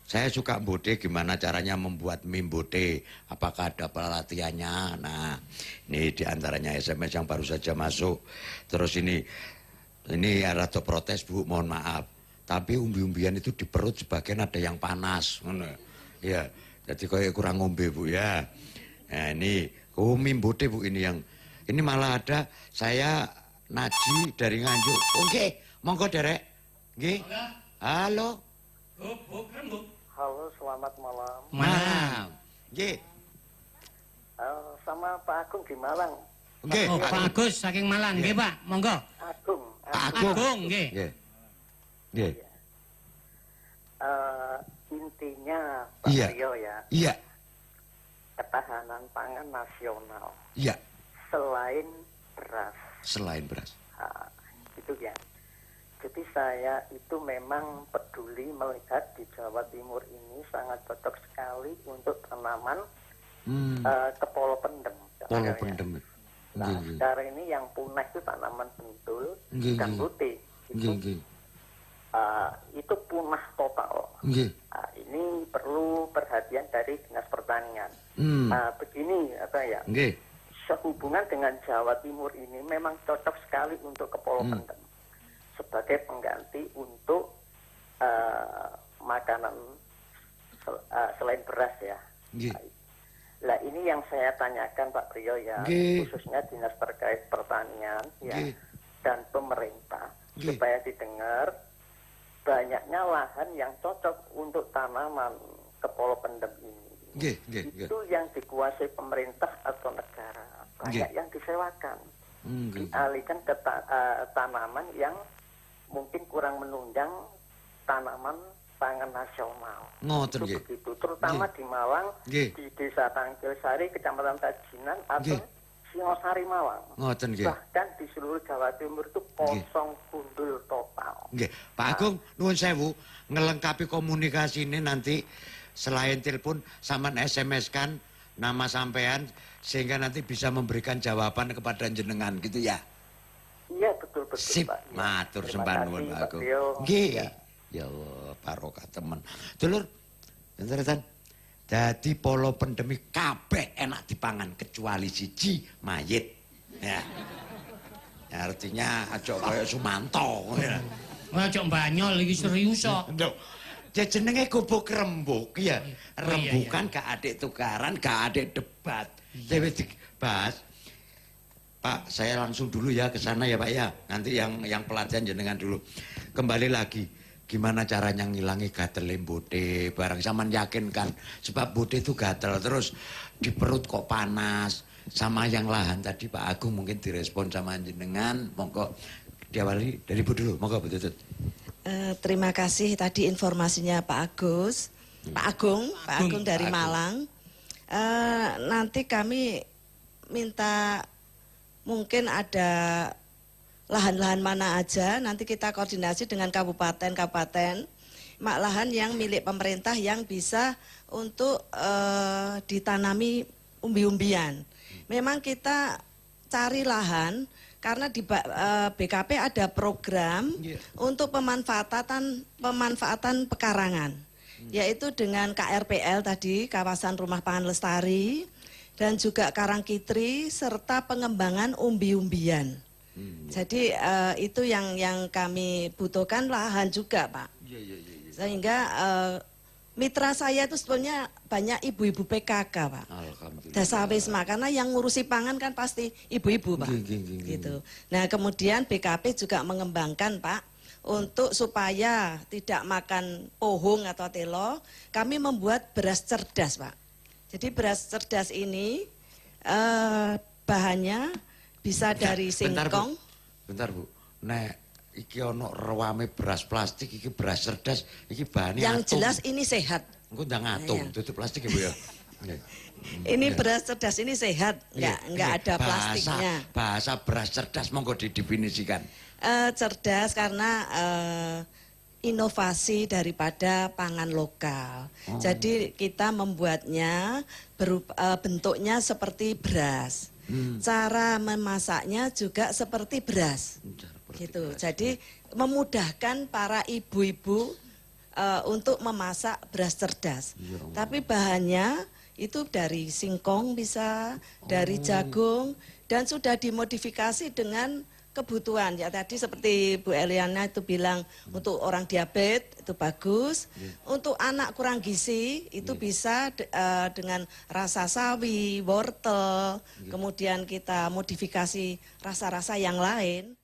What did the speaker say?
Saya suka mbote, gimana caranya membuat mie mbote, apakah ada pelatihannya. Nah, ini diantaranya SMS yang baru saja masuk. Terus ini rada protes Bu, mohon maaf. Tapi umbi-umbian itu di perut sebagian ada yang panas. Ya, jadi kayak kurang ngombe Bu ya. Nah ini, mie mbote Bu ini yang, ini malah ada saya Naji dari Nganjuk. Oke, monggo derek. Nggih. Halo. Halo, selamat malam. Malam. Nggih. Sama Pak Agung di Malang. Nggih. Oh, Pak Agus saking Malang, nggih Pak, monggo. Agung. Agung. Nggih. Nggih. Intinya Pak Rio ya. Iya. Ketahanan pangan nasional. Iya. Selain beras. Selain beras. Itu ya. Jadi saya itu memang peduli melihat di Jawa Timur ini sangat cocok sekali untuk tanaman kepolo pendem. Polo pendem. Nah, sekarang ini yang punah itu tanaman pentul dan putih. Itu punah total. Ini perlu perhatian dari Dinas Pertanian. Begini ya. Sehubungan dengan Jawa Timur ini memang cocok sekali untuk kepolo pendem sebagai pengganti untuk makanan selain beras ya. Nah ini yang saya tanyakan Pak Priyo ya, khususnya Dinas terkait pertanian ya dan pemerintah supaya didengar banyaknya lahan yang cocok untuk tanaman kepolo pendem ini. Itu yang dikuasai pemerintah atau negara, banyak yang disewakan, dialihkan ke tanaman yang mungkin kurang menunjang tanaman pangan nasional. Itu begitu, terutama di Malang, di Desa Tangkilsari, Kecamatan Tajinan atau Singosari Malang. Bahkan di seluruh Jawa Timur itu kosong gundul total. Pak Agung, nuwun sewu, ngelengkapi komunikasi ini nanti selain telepon sama SMS kan nama sampean sehingga nanti bisa memberikan jawaban kepada jenengan gitu ya. Iya betul Sip, Pak. matur sembah nuwun Pak Agung. Nggih. Ya Allah, barokah temen. Dulur, enten dadi polo pendemi kabeh enak dipangan kecuali siji mayit. Ya. Artinya aja kaya Sumanto. Aja mbanyol iki serius kok. Nduk. Jenenge gubuk rembug ya. Rembukan gak adik tukaran, gak adik debat. Dewe dibahas. Pak, saya langsung dulu ya ke sana ya Pak ya. Nanti yang pelatihan jenengan dulu. Kembali lagi, gimana caranya ngilangi gatel mbote barang sampean yakin kan? Sebab mbote itu gatel terus di perut kok panas. Sama yang lahan tadi Pak Agung mungkin direspon sama jenengan. Monggo diawali dari Bu dulu. Monggo Bu Tutut. Terima kasih tadi informasinya Pak Agus. Pak Agung dari Malang. Nanti kami minta mungkin ada lahan-lahan mana aja, nanti kita koordinasi dengan kabupaten, lahan yang milik pemerintah yang bisa untuk ditanami umbi-umbian. Memang kita cari lahan, karena di BKP ada program untuk pemanfaatan pekarangan, yaitu dengan KRPL tadi, Kawasan Rumah Pangan Lestari, dan juga Karangkitri serta pengembangan umbi-umbian. Jadi itu yang kami butuhkan lahan juga Pak. Sehingga mitra saya itu sebetulnya banyak ibu-ibu PKK Pak. Desa Wisma, karena yang ngurusi pangan kan pasti ibu-ibu Pak. Gitu. Nah kemudian BKP juga mengembangkan Pak untuk supaya tidak makan pohung atau telo, kami membuat beras cerdas Pak. Jadi beras cerdas ini bahannya bisa dari singkong. Bentar Bu. Nek iki ono rewame beras plastik, iki beras cerdas, iki bahannya yang atom. jelas ini sehat. Engko ndang atom, tutup plastik ya Bu ya. Ini beras cerdas ini sehat, enggak ada plastiknya. Bahasa beras cerdas monggo didefinisikan. Cerdas karena inovasi daripada pangan lokal. Jadi kita membuatnya bentuknya seperti beras. Cara memasaknya juga seperti beras. Gitu. Jadi memudahkan para ibu-ibu untuk memasak beras cerdas. Tapi bahannya itu dari singkong bisa, dari jagung, dan sudah dimodifikasi dengan kebutuhan. Ya tadi seperti Bu Eliana itu bilang untuk orang diabetes itu bagus, untuk anak kurang gizi itu bisa dengan rasa sawi, wortel, kemudian kita modifikasi rasa-rasa yang lain.